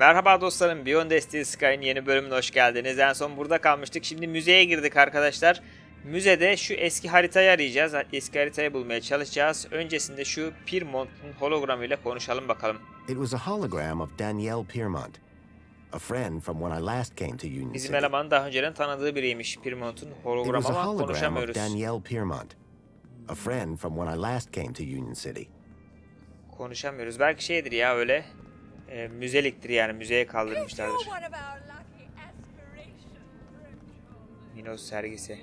Merhaba dostlarım, Beyond Destiny Sky'ın yeni bölümüne hoş geldiniz. En son burada kalmıştık. Şimdi müzeye girdik arkadaşlar. Müzede şu eski haritayı arayacağız. Eski haritayı bulmaya çalışacağız. Öncesinde şu Piermont'un hologramıyla konuşalım bakalım. It was a hologram of Danielle Piermont, a friend from when I last came to Union Bizim City. elemanın daha önceden tanıdığı biriymiş Piermont'un It hologramı was a ama hologram konuşamıyoruz. of Danielle Piermont, a friend from when I last came to Union City. Konuşamıyoruz. Belki şeydir ya öyle. Müzeliktir yani. Müzeye kaldırmışlardır. Minos sergisi.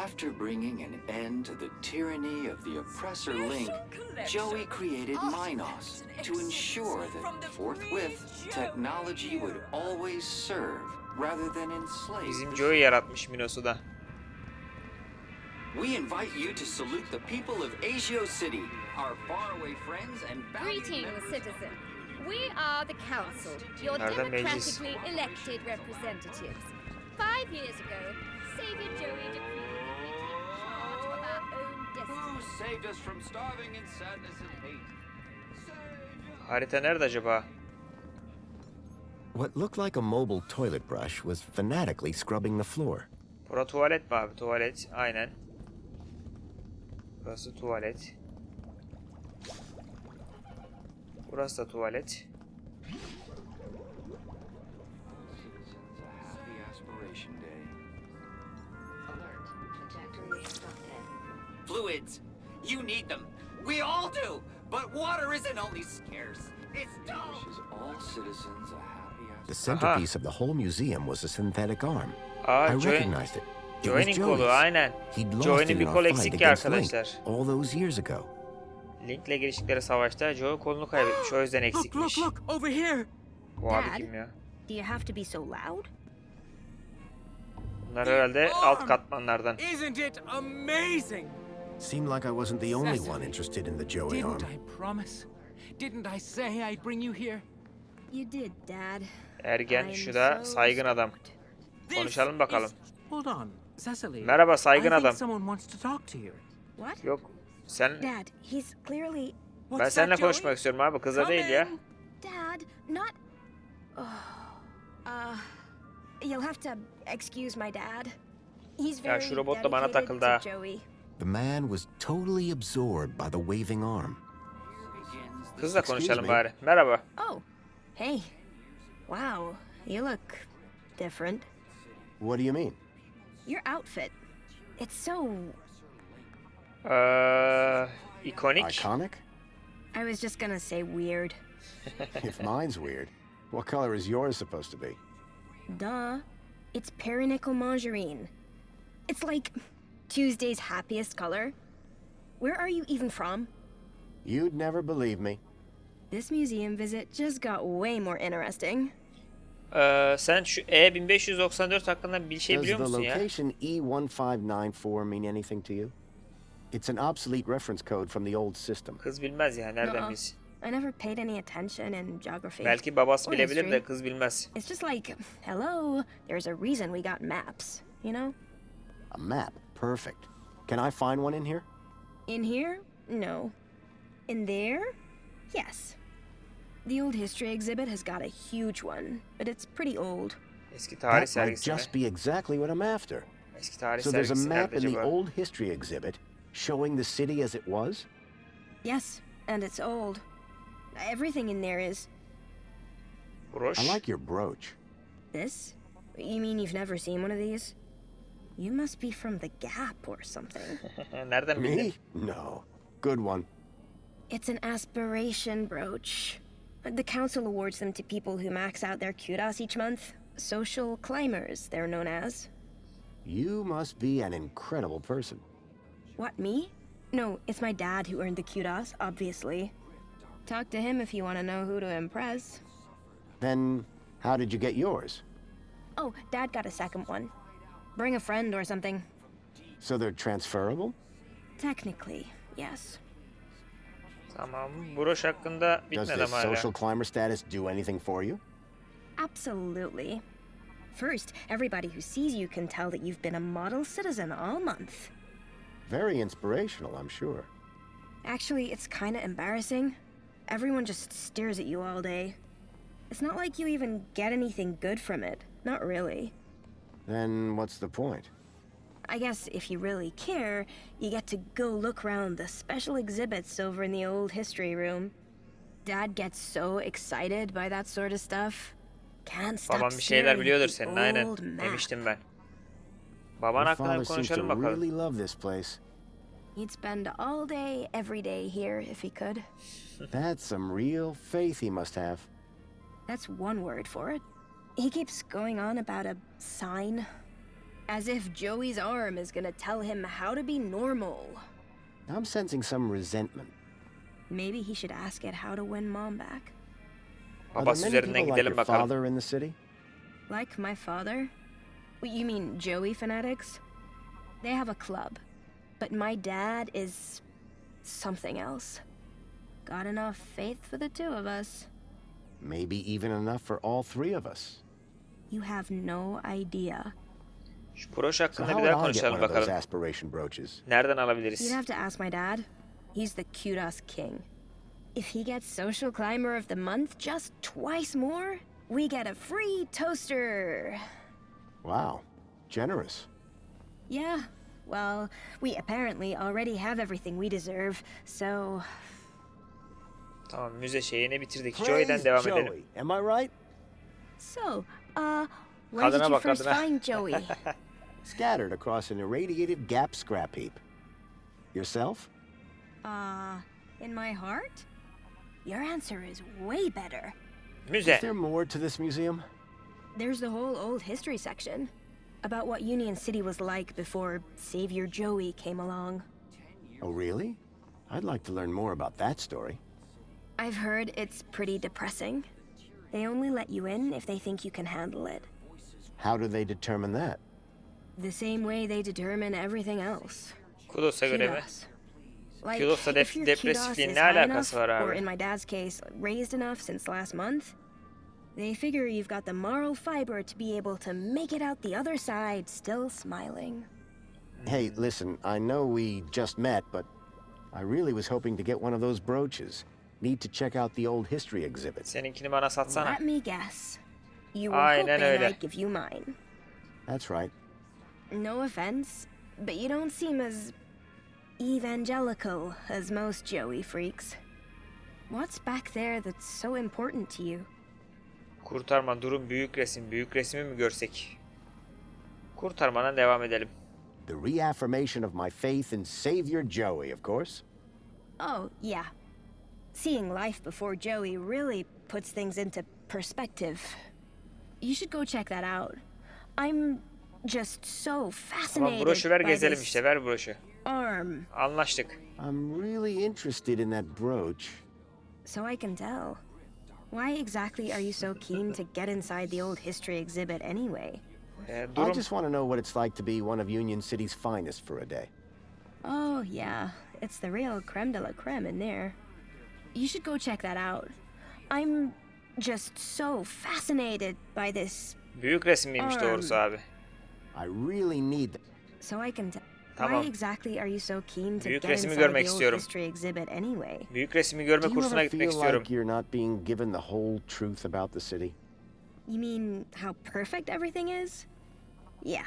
After bringing an end to the tyranny of the oppressor Link, Joey created Minos to ensure that forthwith technology would always serve rather than enslave. Bizim Joey yaratmış Minos'u da. We invite you to salute the people of Asio City, our faraway friends and valued Greetings, members. citizen. We are the council, your Nereden meclis? democratically elected representatives. 5 years ago, Savior Joey decreed that we take charge of our own Who destiny. saved us from starving in sadness and hate? Harita nerede acaba? What looked like a mobile toilet brush was fanatically scrubbing the floor. Bura tuvalet mi abi? Tuvalet. Aynen. Burası tuvalet. Burası da tuvalet. Happy Aspiration Day. Fluids. You need them. We all do. But water isn't only scarce. It's dull. Wishes all citizens a happy The aspiration. centerpiece of the whole museum was a synthetic arm. Aa, I recognized it. It was Joey'nin kolu Joey's. aynen. He'd lost Joey'nin it bir in kol our fight eksik against Link arkadaşlar. all those years ago. Link'le giriştikleri savaşta Joey kolunu kaybetmiş. O yüzden eksikmiş. Look, over here! Bu abi Dad? kim ya? Do you have to be so loud? Bunlar herhalde alt katmanlardan. Isn't it amazing? Seemed like I wasn't the only one interested in the Joey arm. Didn't I promise? Didn't I say I'd bring you here? You did, Dad. Ergen I'm şu da so saygın adam. This Konuşalım bakalım. is- Hold on, Cecily. Merhaba, saygın I think adam. someone wants to talk to you. What? Yok. Sen Dad, he's clearly... ben What's seninle that, Joey? konuşmak istiyorum abi. Kızla Come değil ya. in. Dad, not... You'll have to excuse my dad. He's Ya very şu robot da bana dedicated takıldı to ha. Joey. The man was totally absorbed by the waving arm. Kızla konuşalım me. bari. Merhaba. Oh, hey. Wow, you look different. What do you mean? Your outfit, it's so... İkonik. Iconic? I was just gonna say weird. If mine's weird, what color is yours supposed to be? Duh. It's perinickel margarine. It's like Tuesday's happiest color. Where are you even from? You'd never believe me. This museum visit just got way more interesting. Sen şu E1594 hakkında bir şey Does biliyor the musun ya? location E1594 mean anything to you? It's an obsolete reference code from the old system. Kız bilmez ya. Nereden Nuh-uh. bilsin? I never paid any attention in geography. Belki babası Or bilebilir de history. kız bilmez. It's just like, hello, there's a reason we got maps, you know? A map. Perfect. Can I find one in here? In here? No. In there? Yes. The old history exhibit has got a huge one, but it's pretty old. Eski tarih That might sergisi mi? just be exactly what I'm after. Eski tarih So there's a sergisi map nerede in the acaba? old history exhibit showing the city as it was? Yes, and it's old. Everything in there is... Broş. I like your brooch. This? You mean you've never seen one of these? You must be from the Gap or something. Nereden bildin? Me? No. Good one. It's an aspiration brooch. The council awards them to people who max out their kudos each month. Social climbers, they're known as. You must be an incredible person. What, me? No, it's my dad who earned the kudos, obviously. Talk to him if you want to know who to impress. Then, how did you get yours? Oh, Dad got a second one. Bring a friend or something. So they're transferable? Technically, yes. Tamam. Broş hakkında Does bitmedi this ama hala. social climber status do anything for you? Absolutely. First, everybody who sees you can tell that you've been a model citizen all month. Very inspirational, I'm sure. Actually, it's kinda embarrassing. everyone just stares at you all day. It's not like you even get anything good from it. Not really. Then what's the point? I guess if you really care, you get to go look around the special exhibits over in the old history room. Dad gets so excited by that sort of stuff. Can't stop Babam bir şeyler staring biliyordur at the senin, aynen. old map. Demiştim ben. Baban Your hakkında father bir seems to konuşalım bakalım. really love this place. He'd spend all day, every day here if he could. That's some real faith he must have. That's one word for it. He keeps going on about a sign. As if Joey's arm is gonna tell him how to be normal. I'm sensing some resentment. Maybe he should ask it how to win Mom back. Are Babası there many üzerinden people like gidelim your bakalım. father in the city? Like my father? What, you mean Joey fanatics? They have a club. But my dad is something else. Got enough faith for the two of us. Maybe even enough for all three of us. You have no idea. Şu broş So hakkında how bir would daha I get konuşalım one of those bakalım. aspiration brooches? Nereden You'd alabiliriz? have to ask my dad. He's the kudos king. If he gets Social Climber of the Month just twice more, we get a free toaster. Wow, generous. Yeah, well, we apparently already have everything we deserve, so... Tamam, müze şeyini bitirdik. Joey'den devam edelim. Joey, am I right? So, where did Kadına you bak, first kadına. find Joey? Scattered across an irradiated gap scrap heap. Yourself? In my heart? Your answer is way better. Müze. Is there more to this museum? There's the whole old history section. About what Union City was like before Savior Joey came along. Oh, really? I'd like to learn more about that story. I've heard it's pretty depressing. They only let you in if they think you can handle it. How do they determine that? The same way they determine everything else. Kudos'a göre mi? Kudos. Like, Kudos'la if your kudos depresifliğin is ne high alakası enough, var or abi? in my dad's case, raised enough since last month, they figure you've got the moral fiber to be able to make it out the other side still smiling. Hey, listen, I know we just met, but I really was hoping to get one of those brooches. Need to check out the old history exhibit. Seninkini bana satsana. Let me guess. You were Aynen hoping öyle. I'd give you mine. That's right. No offense, but you don't seem as evangelical as most Joey freaks. What's back there that's so important to you? Kurtarma, durum, büyük resim. Büyük resmi mi görsek? Kurtarmadan devam edelim. The reaffirmation of my faith in Savior Joey, of course. Oh, yeah. Seeing life before Joey really puts things into perspective. You should go check that out. I'm just so Tamam, fascinated broşu ver by gezelim this işte. Ver broşu. arm, Anlaştık. I'm really interested in that brooch. so I can tell. Why exactly are you so keen to get inside the old history exhibit anyway? I Durum. just want to know what it's like to be one of Union City's finest for a day. Oh, yeah. It's the real creme de la creme in there. You should go check that out. I'm just so fascinated by this, Büyük resim miymiş doğrusu abi? I really need that. so I can tell. Tamam. Why exactly are you so keen to Büyük get resmi inside görmek the old istiyorum. history exhibit anyway? Büyük resmi görme Do you kursuna ever gitmek feel istiyorum. like you're not being given the whole truth about the city? You mean how perfect everything is? Yeah.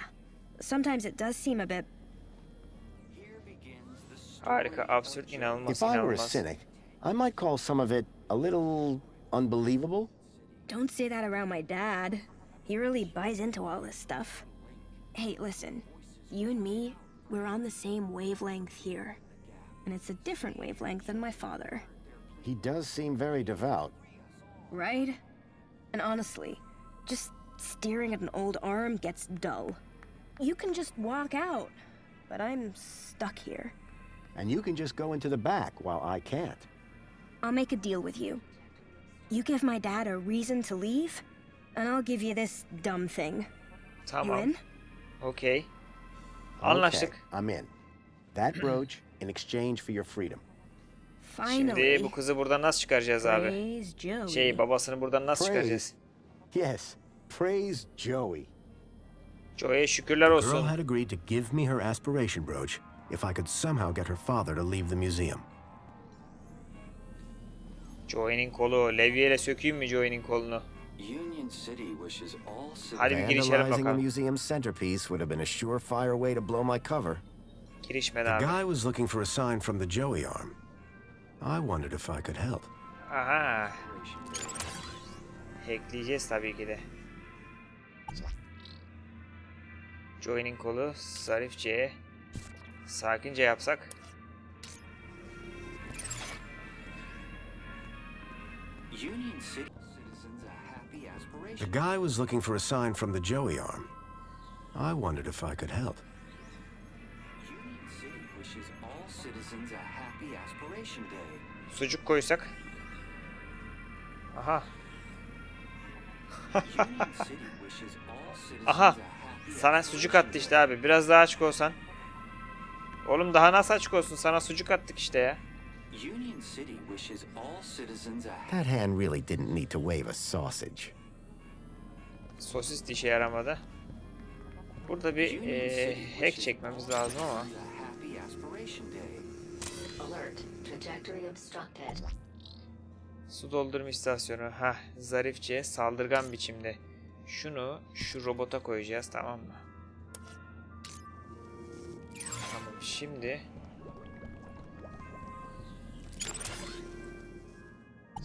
Sometimes it does seem a bit. Harika, absürt, inanılmaz, If I were a inanılmaz. cynic, I might call some of it a little unbelievable. Don't say that around my dad. He really buys into all this stuff. Hey, listen. You and me, we're on the same wavelength here. And it's a different wavelength than my father. He does seem very devout. Right? And honestly, just staring at an old arm gets dull. You can just walk out, but I'm stuck here. And you can just go into the back while I can't. I'll make a deal with you. You give my dad a reason to leave, and I'll give you this dumb thing. You Tamam. in? Okey. Anlaştık. Okay, I'm in. That brooch in exchange for your freedom. Finally. Şimdi bu kızı buradan nasıl çıkaracağız abi? Praise Joey. Babasını buradan nasıl çıkaracağız? Yes, praise Joey. Joey'e şükürler The girl olsun. had agreed to give me her aspiration brooch if I could somehow get her father to leave the museum. Joey'nin kolu. Levyeyle sökeyim mi Joey'nin kolunu? Union City wishes all citizens. Hadi bir girişelim Vandalizing a bakalım. museum centerpiece would have been a surefire way to blow my cover. Girişmedi The abi. guy was looking for a sign from the Joey arm. I wondered if I could help. Aha. Hackleyeceğiz tabii ki de. Joey'nin kolu zarifçe, sakince yapsak. Union City citizens a happy aspiration. The guy was looking for a sign from the Joey arm. I wondered if I could help. Union City wishes all citizens a happy aspiration day. Sucuk koysak. Aha. Union City wishes all citizens Aha. a happy Sana sucuk attı işte abi. Biraz daha açık olsan. Oğlum daha nasıl açık olsun? Sana sucuk attık işte ya. Union City wishes all citizens a That hand really didn't need to wave a sausage. Sosis de işe yaramadı. Burada bir hack çekmemiz lazım ama. happy aspiration day. Alert. Trajectory obstructed. Su doldurma istasyonu. Hah, zarifçe, saldırgan biçimde. Şunu şu robota koyacağız, tamam mı? Tamam, şimdi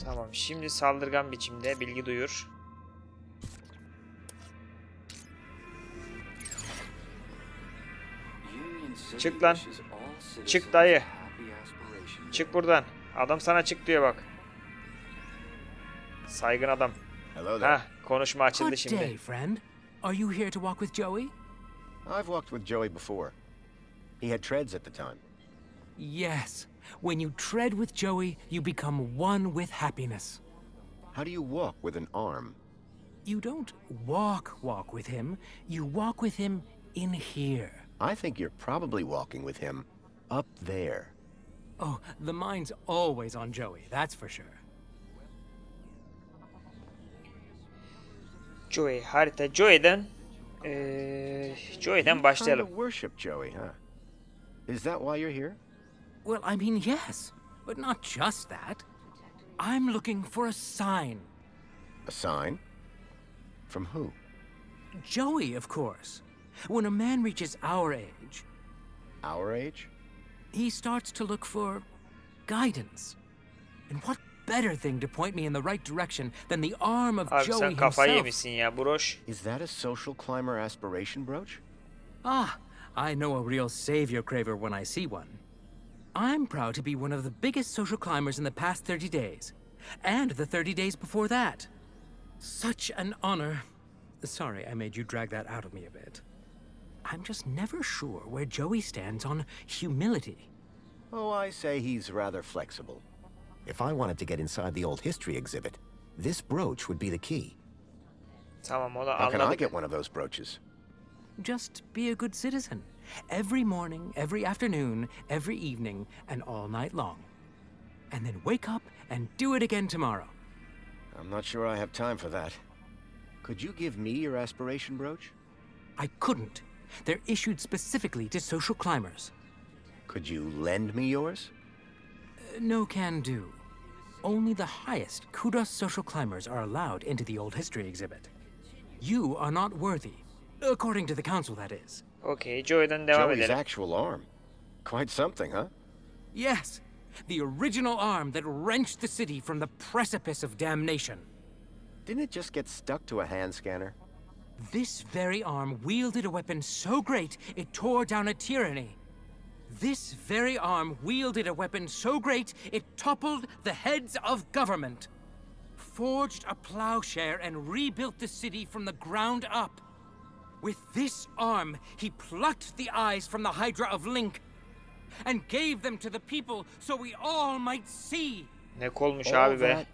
tamam, şimdi saldırgan biçimde bilgi duyur. Union City Çık lan. wishes all citizens Çık dayı. a happy aspiration day. Çık buradan. Adam sana çık diyor bak. Saygın adam. Hello there. Hah, konuşma açıldı Good şimdi. day, friend. Are you here to walk with Joey? I've walked with Joey before. He had treads at the time. Yes. When you tread with Joey, you become one with happiness. How do you walk with an arm? You don't walk with him. You walk with him in here. I think you're probably walking with him up there. Oh, the mind's always on Joey, that's for sure. Joey, harita Joey'den Trying başlayalım. to worship Joey, huh? Is that why you're here? Well, I mean, yes, but not just that. I'm looking for a sign. A sign? From who? Joey, of course. When a man reaches our age, Our age? he starts to look for guidance. And what better thing to point me in the right direction than the arm of Abi Joey sen kafayı himself? yemişsin ya broş. Is that a social climber aspiration brooch? Ah, I know a real savior craver when I see one. I'm proud to be one of the biggest social climbers in the past 30 days. And the 30 days before that. Such an honor. Sorry, I made you drag that out of me a bit. I'm just never sure where Joey stands on humility. Oh, I say he's rather flexible. If I wanted to get inside the old history exhibit, this brooch would be the key. Tamam, o da How can I anladık. get one of those brooches? Just be a good citizen. Every morning, every afternoon, every evening, and all night long. And then wake up and do it again tomorrow. I'm not sure I have time for that. Could you give me your aspiration brooch? I couldn't. They're issued specifically to social climbers. Could you lend me yours? No can do. Only the highest kudos social climbers are allowed into the old history exhibit. You are not worthy. According to the council, that is. Okey, Joey'den devam Joey's edelim. actual arm. Quite something, huh? Yes, the original arm that wrenched the city from the precipice of damnation. Didn't it just get stuck to a hand scanner? This very arm wielded a weapon so great it tore down a tyranny. This very arm wielded a weapon so great it toppled the heads of government, forged a plowshare and rebuilt the city from the ground up. With this arm, he plucked the eyes from the Hydra of Link and gave them to the people so we all might see. Ne kolmuş All abi be. that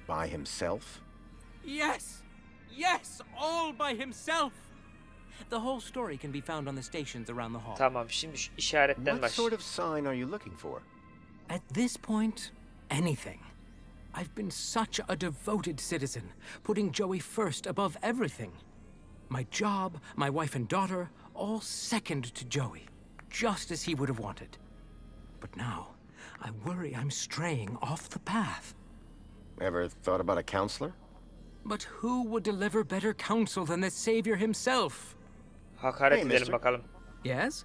by himself? Yes! Yes! All by himself! The whole story can be found on the stations around the hall. Tamam, şimdi şu işaretten What baş. sort of sign are you looking for? At this point, anything. I've been such a devoted citizen, putting Joey first above everything. My job, my wife and daughter, all second to Joey, just as he would have wanted. But now, I worry I'm straying off the path. Ever thought about a counselor? But who would deliver better counsel than the Savior himself? Hakaret Hey, edelim mister. bakalım. Yes?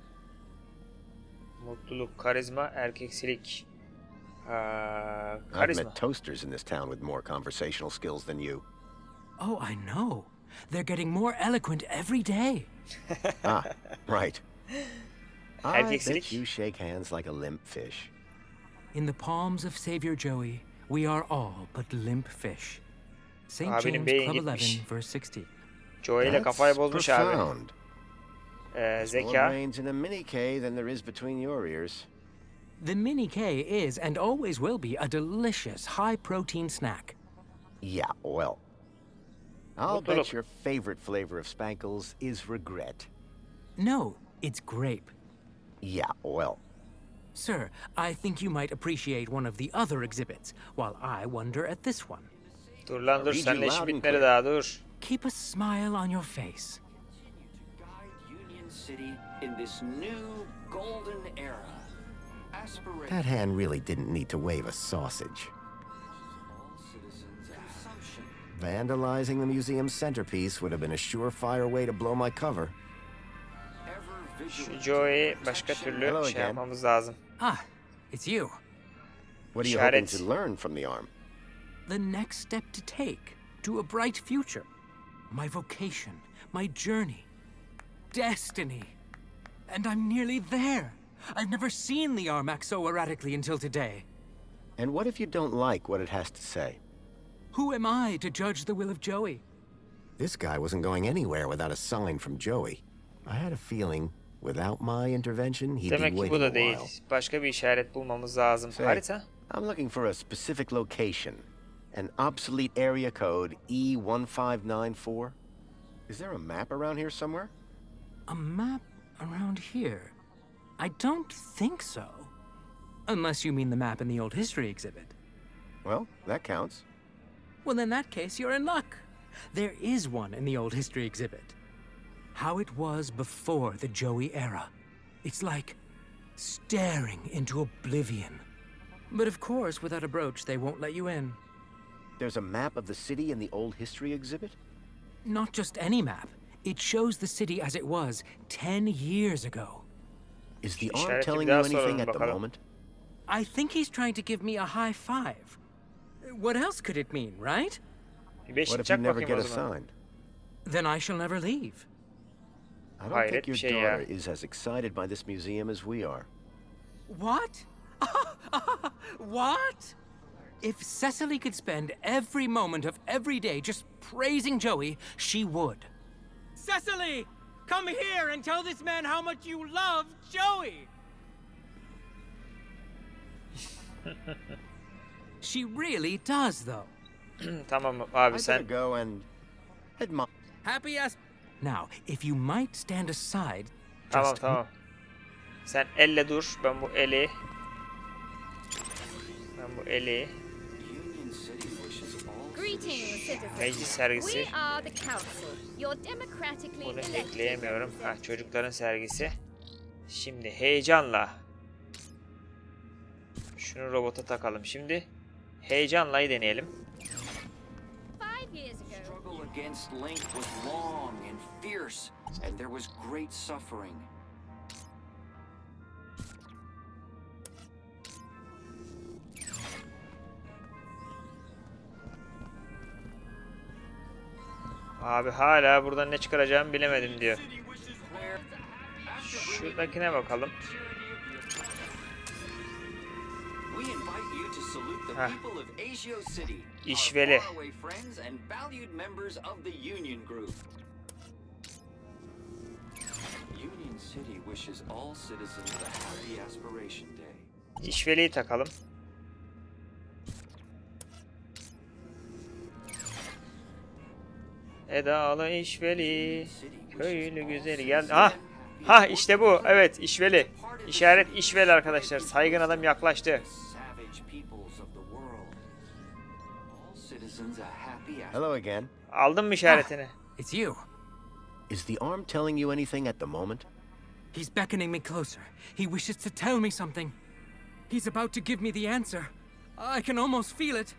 Mutluluk, karizma, erkeksilik. I've Karizma. met toasters in this town with more conversational skills than you. Oh, I know. They're getting more eloquent every day. Ah, right. I Erkeksilik. bet you shake hands like a limp fish. In the palms of Savior Joey, we are all but limp fish. St. Abinin James beyin Club gitmiş. 11, verse 16. Joey ile kafayı bozmuş abi. profound. More Zeka. brains in a mini K than there is between your ears. The Mini K is and always will be a delicious, high-protein snack. Yeah, well. I'll Mutluluk. bet your favorite flavor of Spankles is regret. No, it's grape. Yeah, well. Sir, I think you might appreciate one of the other exhibits, while I wonder at this one. Dur lan dur, Read you senle işi loud and bitmedi clear. daha, dur. Keep a smile on your face. Guide Union City in this new golden era. Aspiration. That hand really didn't need to wave a sausage. All citizens' consumption. Vandalizing the museum's centerpiece would have been a surefire way to blow my cover. Ever Şu vigilant. Joey'i başka türlü Hello şey again. yapmamız lazım. Ah, it's you. What are you hoping İşaret. to learn from the arm? The next step to take to a bright future. My vocation, my journey, destiny. And I'm nearly there. I've never seen the arm act so erratically until today. And what if you don't like what it has to say? Who am I to judge the will of Joey? This guy wasn't going anywhere without a sign from Joey. I had a feeling, without my intervention, he'd Demek be ki waiting bu da a while. değil. Başka bir işaret bulmamız lazım. Say, Harita. I'm looking for a specific location. An obsolete area code E1594. Is there a map around here somewhere? A map around here? I don't think so. Unless you mean the map in the old history exhibit. Well, that counts. Well, in that case, you're in luck. There is one in the old history exhibit. How it was before the Joey era. It's like staring into oblivion. But of course, without a brooch, they won't let you in. There's a map of the city in the old history exhibit? Not just any map. It shows the city as it was 10 years ago. Is the arm İşareti telling bir you daha anything soralım at the bakalım. moment? I think he's trying to give me a high five. What else could it mean, right? Bir What beşik if you çak never bakayım get o zaman. assigned? Then I shall never leave. I don't Hayret think bir your şey ya. daughter is as excited by this museum as we are. What? What? If Cecily could spend every moment of every day just praising Joey, she would. Cecily! Come here and tell this man how much you love Joey! She really does, though. Tamam I abi better sen. go and admire. Happy as... Now, if you might stand aside... Tamam just- tamam. Sen elle dur. Ben bu eli. Ben bu eli. Union City wishes all Greetings, citizens. Meclis sergisi. We are the council, your democratically Bunu elected ekleyemiyorum. Ha, representatives. çocukların sergisi. Şimdi heyecanla. Şunu robota takalım. Şimdi heyecanlayı deneyelim. 5 years ago, struggle against Link was long and fierce, and there was great suffering. Abi hala buradan ne çıkaracağımı bilemedim diyor. Şuradakine bakalım. We invite you to salute the Ha. people of Asio City, our İşveli. faraway friends and valued members of the Union Group. Union City wishes all citizens a happy Aspiration Day. İşveliyi takalım. Edalı işveli. Köylü güzeli geldi. Ha! Ha işte bu. Evet işveli. İşaret işveli arkadaşlar. Saygın adam yaklaştı. Savage peoples of the world. All citizens a happy Hello again. Aldın mı işaretini? It's you. Is the arm telling you anything at the moment? He's beckoning me closer. He wishes to tell me something. He's about to give me the answer. I can almost feel it.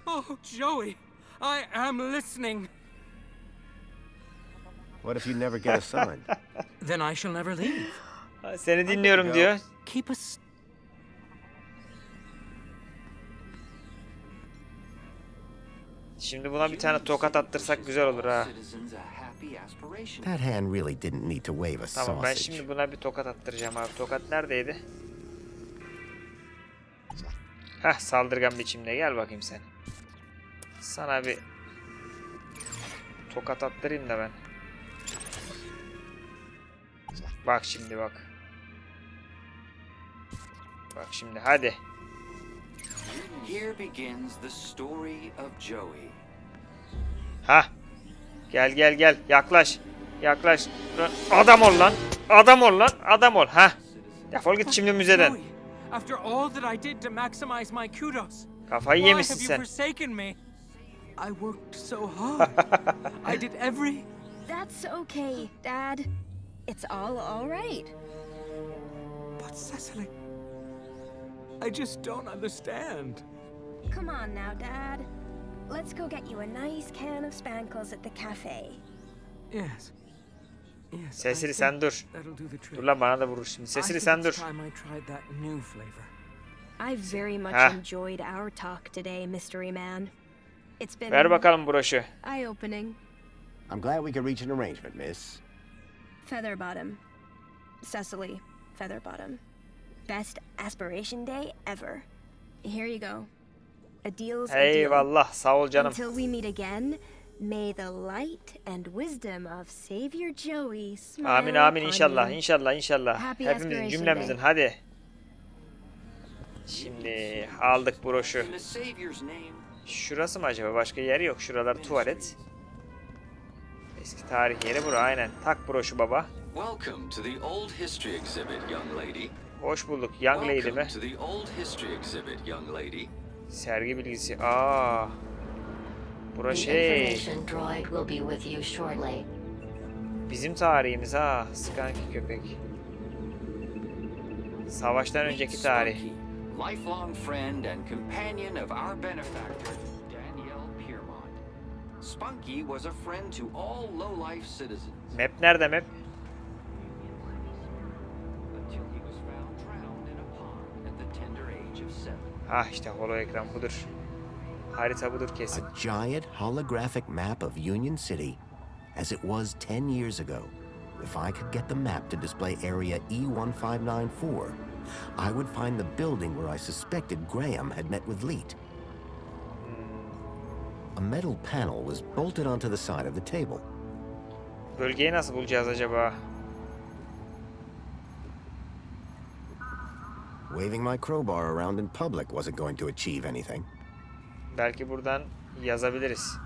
Oh, Joey, I am listening. What if you never get assigned? Then I shall never leave. Seni dinliyorum diyor. Keep us. Şimdi buna bir tane tokat attırsak güzel olur ha. That hand really didn't need to wave a Tamam, ben sausage. şimdi buna bir tokat attıracağım abi. Tokat neredeydi? Heh, saldırgan biçimde gel bakayım sen. Sana bir tokat attırayım da ben. Bak şimdi bak. Bak şimdi hadi. Here begins the story of Joey. Ha. Gel gel gel. Yaklaş. Yaklaş. Adam ol lan. Adam ol lan. Adam ol. Ha. Defol git şimdi müzeden. Joey, after all that I did to maximize my kudos, Kafayı why yemişsin have you sen. forsaken me? I worked so hard. I did every. That's okay, Dad. It's all right. But Cecily, I just don't understand. Come on now, Dad. Let's go get you a nice can of spankles at the cafe. Yes. Yes. Cecily, I sen think dur. that'll do the trick. Dur lan, bana da vurur şimdi. I Cecily, think sen it's dur. time I tried that new flavor. I've very much Ah. enjoyed our talk today, Mystery Man. It's been Ver bakalım broşu. eye-opening. I'm glad we could reach an arrangement, miss. Featherbottom. Cecily Featherbottom. Best aspiration day ever. Here you go. A deal's a deal. Eyvallah. Sağ ol canım. Until we meet again, may the light and wisdom of Savior Joey smile Amin amin upon inşallah. you. İnşallah inşallah. Happy Hepimizin, aspiration cümlemizin day. hadi. Şimdi aldık broşu. In the Savior's name, Şurası mı acaba? Başka yeri yok. Şuralar tuvalet. Eski tarih yeri bura aynen. Tak broşu baba. welcome to the Old History Exhibit, young lady. Hoş bulduk. Young lady mi? Welcome to the Old History Exhibit, young lady. Sergi bilgisi. Aa. Bura The şey. information droid will be with you shortly. Bizim tarihimiz ha. Skanky köpek. Savaştan Meet önceki tarih. Spunky, lifelong friend and companion of our benefactor, Danielle Piermont. Spunky was a friend to all low-life citizens Map nerede map? until he was found drowned in a pond at the tender age of 7. Ah işte holo ekran budur. Harita budur kesin. A giant holographic map of Union City, as it was 10 years ago. If I could get the map to display area E1594, I would find the building where I suspected Graham had met with Leet. A metal panel was bolted onto the side of the table. Bölgeyi nasıl bulacağız acaba? Waving my crowbar around in public wasn't going to achieve anything. Belki buradan yazabiliriz.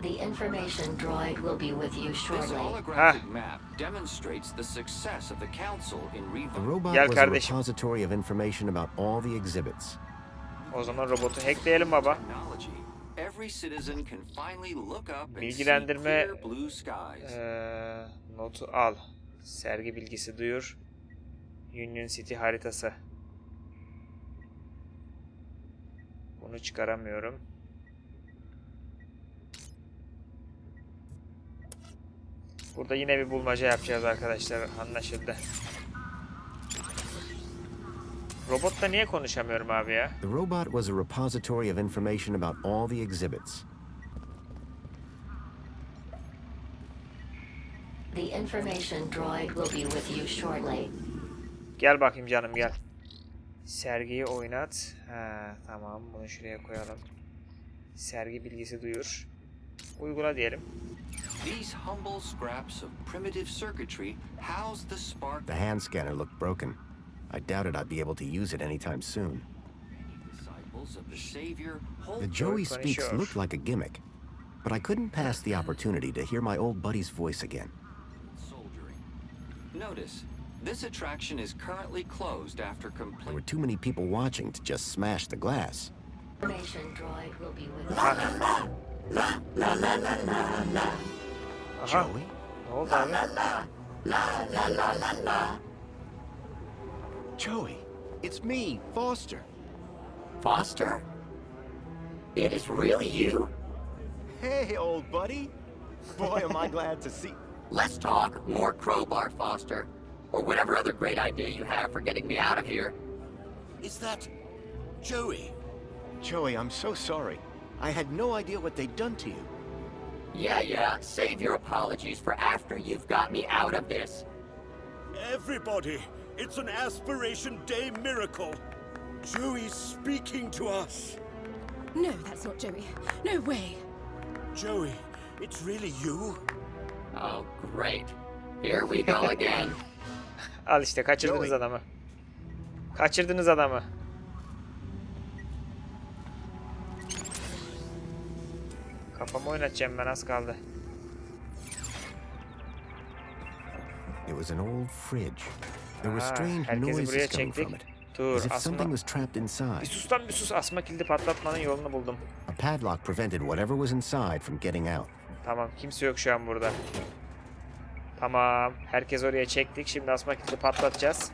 The information droid will be with you This shortly. holographic map demonstrates the success of the Council in The reviving robot Gel was a kardeşim. repository of information about all the exhibits. O zaman robotu hackleyelim baba. technology. Every citizen can finally look up and see Bilgilendirme clear blue skies. notu al. Sergi bilgisi duyur. Union City haritası. Bunu çıkaramıyorum. Burada yine bir bulmaca yapacağız arkadaşlar. Anlaşıldı. Robotla niye konuşamıyorum abi ya? The robot was a repository of information about all the exhibits. The information droid will be with you shortly. Gel bakayım canım gel. Sergiyi oynat. Ha, tamam bunu şuraya koyalım. Sergi bilgisi duyur. Uygula diyelim. These humble scraps of primitive circuitry house the spark. The hand scanner looked broken. I doubted I'd be able to use it anytime soon. Disciples of the Savior hold The Joey Çok speaks konuşuyor. looked like a gimmick, but I couldn't pass the opportunity to hear my old buddy's voice again. soldiering. Notice, this attraction is currently closed after There were complete. too many people watching to just smash the glass. Information droid will be with you. Aha. Joey? Ne oldu abi? Joey, it's me, Foster. Foster? It is really you. Hey, old buddy. Boy, am I glad to see... Let's talk more crowbar, Foster. Or whatever other great idea you have for getting me out of here. Is that... Joey? Joey, I'm so sorry. I had no idea what they'd done to you. Yeah, save your apologies for after you've got me out of this. Everybody, it's an Aspiration Day miracle. Joey's speaking to us. No, that's not Joey. No way. Joey, it's really you? Oh, great. Here we go again. Al işte kaçırdınız adamı. Kaçırdınız adamı. Kafamı oynatacağım ben, az kaldı. It was an old fridge. There were strange herkesi buraya noises coming çektik. from it. Dur, As if something asma. was trapped inside. Bir sus lan bir sus. Asma kilidi patlatmanın yolunu buldum. A padlock prevented whatever was inside from getting out. Tamam, kimse yok şu an burada. Tamam, herkes oraya çektik. Şimdi asma kilidi patlatacağız.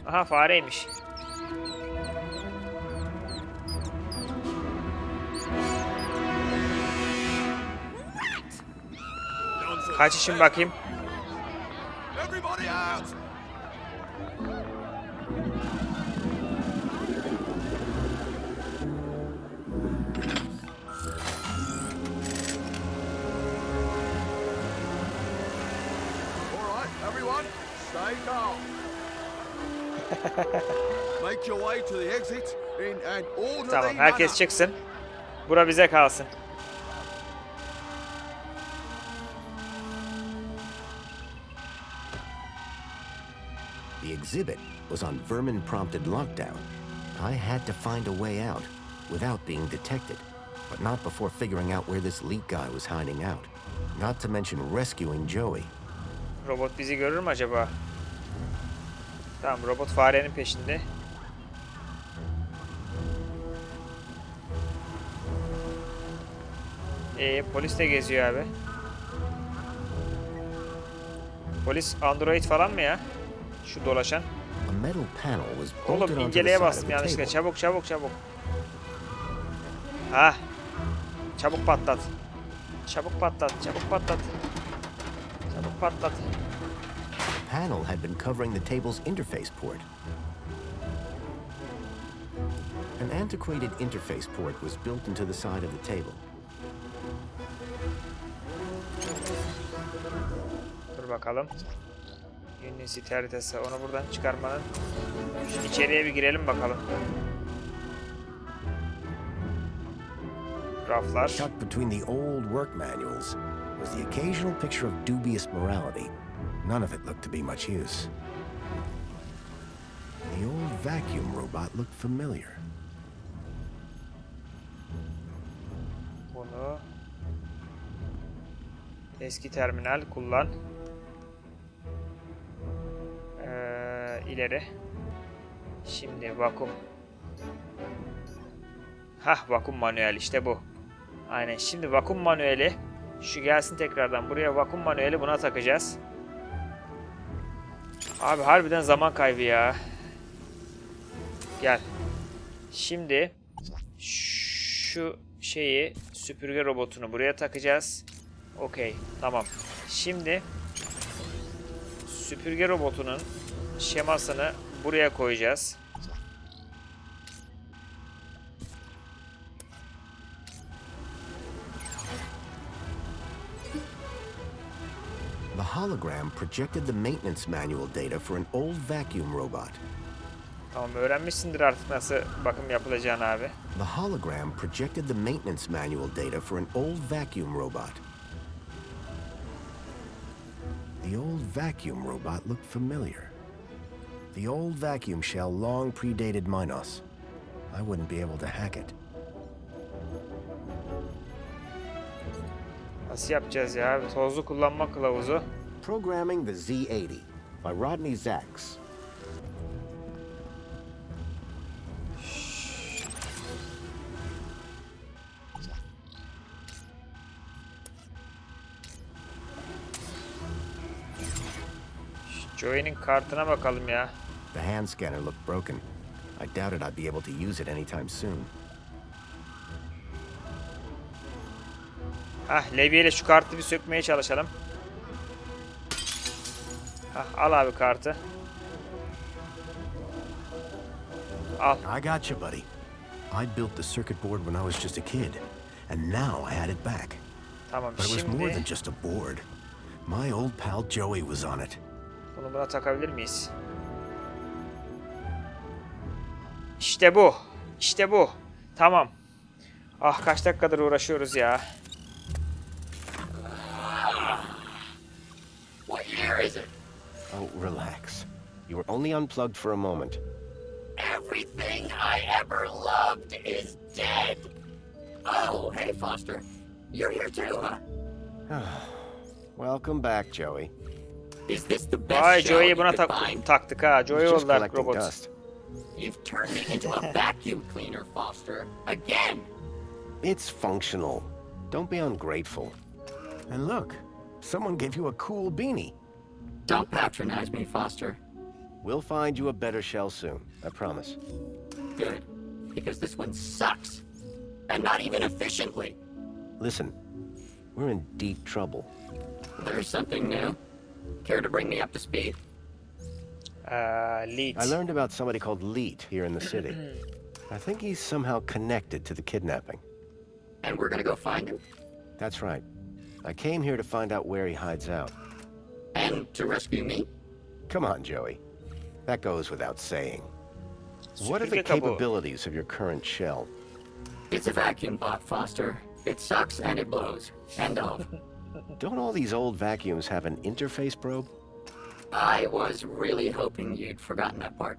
Aha, fareymiş. Kaçışın bakayım. Everybody out! All right, everyone, stay calm. Make your way to the exit in an orderly Tamam, herkes manner. çıksın. Bura bize kalsın. The exhibit was on vermin-prompted lockdown. I had to find a way out without being detected, but not before figuring out where this leak guy was hiding out. Not to mention rescuing Joey. Robot bizi görür mü acaba? Tamam, robot farenin peşinde. Polis de geziyor abi. Polis android falan mı ya? Şu dolaşan. A metal panel was bolted Oğlum onto the inceleye side of bastım the yanlışlıkla. table. Çabuk çabuk çabuk. Ha. Çabuk patlat. Çabuk patlat. Çabuk patlat. Çabuk patlat. The panel had been covering the table's interface port. An antiquated interface port was built into the side of the table. Dur bakalım. Union City haritası. Onu buradan çıkarmanın. Şimdi içeriye bir girelim bakalım. Raflar. Tucked between the old work manuals was the occasional picture of dubious morality. None of it looked to be much use. The old vacuum robot looked familiar. Bunu eski terminal kullan. İleri. Şimdi vakum. Hah, vakum manuel işte bu. Aynen, şimdi vakum manueli. Şu gelsin tekrardan buraya, vakum manueli buna takacağız. Abi harbiden zaman kaybı ya. Gel. Şimdi şu şeyi, süpürge robotunu buraya takacağız. Okey, tamam. Şimdi süpürge robotunun şemasını buraya koyacağız. The hologram projected the maintenance manual data for an old vacuum robot. Tamam, öğrenmişsindir artık nasıl bakım yapılacağını abi. The hologram projected the maintenance manual data for an old vacuum robot. The old vacuum robot looked familiar. The old vacuum shell long predated Minos. I wouldn't be able to hack it. Nasıl yapacağız ya? Tozlu kullanma kılavuzu. Programming the Z80 by Rodney Zacks. Joey'nin kartına bakalım ya. The hand scanner looked broken. I doubted I'd be able to use it anytime soon. Levyeyle şu kartı bir sökmeye çalışalım. Al abi kartı. Al. I got you, buddy. I built the circuit board when I was just a kid, and now I had it back. Tamam, But it was more than şimdi just a board. My old pal Joey was on it. bunu buna takabilir miyiz? İşte bu. İşte bu. Tamam. Kaç dakikadır uğraşıyoruz ya. What year is it? Oh, relax. You were only unplugged for a moment. Everything I ever loved is dead. Oh, hey, Foster. You're here too, huh? Welcome back, Joey. Is this the best Vay, show Joey'yi you buna could find? taktık ha. Joey Just oldu collecting robot. dust. You've turned me into a vacuum cleaner, Foster. Again. It's functional. Don't be ungrateful. And look, someone gave you a cool beanie. Don't patronize me, Foster. We'll find you a better shell soon, I promise. Good. Because this one sucks. And not even efficiently. Listen, we're in deep trouble. There's something new. Care to bring me up to speed? Lead. I learned about somebody called Leet here in the city. I think he's somehow connected to the kidnapping. And we're gonna go find him? That's right. I came here to find out where he hides out. And to rescue me? Come on, Joey. That goes without saying. What are the Süpürge kabuğu. capabilities of your current shell? It's a vacuum bot, Foster. It sucks and it blows. End of. Don't all these old vacuums have an interface probe? I was really hoping you'd forgotten that part.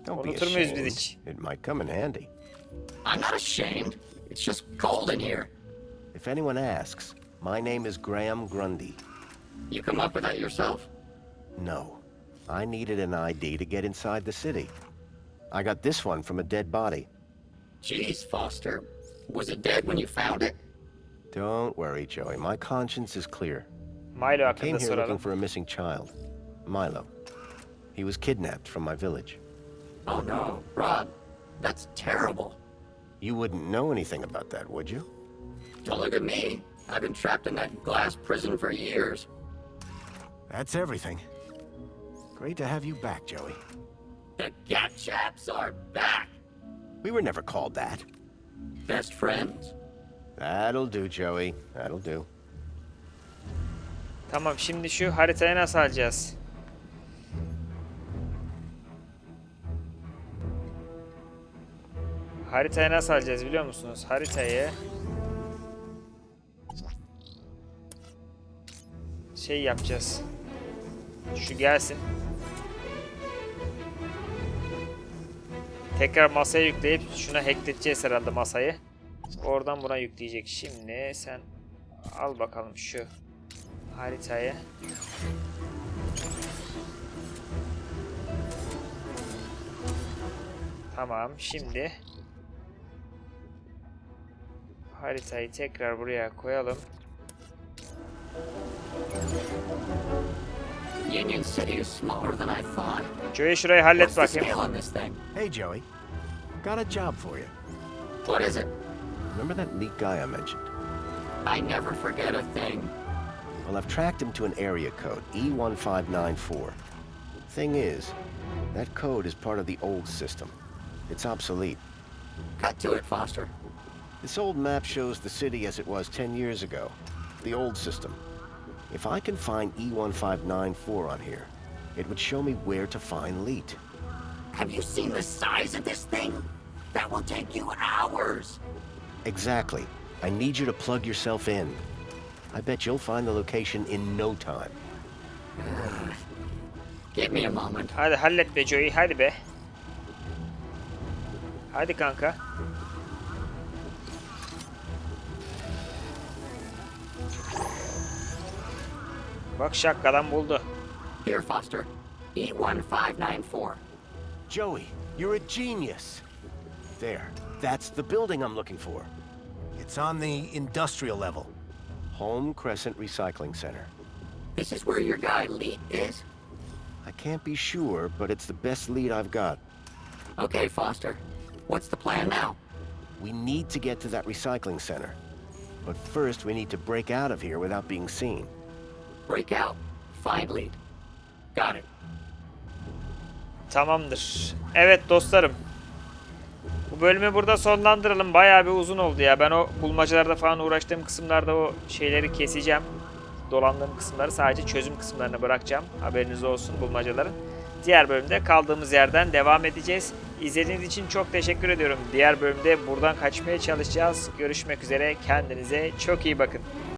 Don't be Unutur muyuz biz ashamed. hiç? It might come in handy. I'm not ashamed. It's just cold in here. If anyone asks, my name is Graham Grundy. You come up with that yourself? No. I needed an ID to get inside the city. I got this one from a dead body. Jeez, Foster. Was it dead when you found it? Don't worry, Joey. My conscience is clear. Milo I came hakkında here looking soralım. for a missing child. Milo. He was kidnapped from my village. Oh no, Rob. That's terrible. You wouldn't know anything about that, would you? Don't look at me. I've been trapped in that glass prison for years. That's everything. Great to have you back, Joey. The Gat Chaps are back. We were never called that. Best friends? That'll do, Joey. That'll do. Tamam, şimdi şu haritayı nasıl alacağız? Haritayı nasıl alacağız biliyor musunuz? Haritayı şey yapacağız. Şu gelsin. Tekrar masaya yükleyip şuna hackleteceğiz herhalde masayı. Oradan buna yükleyecek. Şimdi sen al bakalım şu haritayı. Tamam, şimdi haritayı tekrar buraya koyalım. Union City is smaller than I thought. Joey şurayı hallet What's the bakayım. scale on this thing? Hey, Joey. Got a job for you. What is it? Remember that Leet guy I mentioned? I never forget a thing. Well, I've tracked him to an area code, E1594. Thing is, that code is part of the old system. It's obsolete. Cut to it, Foster. This old map shows the city as it was 10 years ago. The old system. If I can find E1594 on here, it would show me where to find Leet. Have you seen the size of this thing? That will take you hours. Exactly. I need you to plug yourself in. I bet you'll find the location in no time. Give me a moment. Hadi hallet be Joey, hadi be. Hadi kanka. Bak şapkadan buldu. Here, Foster. E1594. Joey, you're a genius. There. That's the building I'm looking for. It's on the industrial level. Home Crescent Recycling Center. This is where your guy Lee is? I can't be sure, but it's the best lead I've got. Okay, Foster. What's the plan now? We need to get to that recycling center. But first we need to break out of here without being seen. Break out. Find lead. Got it. Tamamdır. Evet dostlarım. Bu bölümü burada sonlandıralım. Bayağı bir uzun oldu ya. Ben o bulmacalarda falan uğraştığım kısımlarda o şeyleri keseceğim. Dolandığım kısımları sadece çözüm kısımlarına bırakacağım. Haberiniz olsun bulmacaların. Diğer bölümde kaldığımız yerden devam edeceğiz. İzlediğiniz için çok teşekkür ediyorum. Diğer bölümde buradan kaçmaya çalışacağız. Görüşmek üzere. Kendinize çok iyi bakın.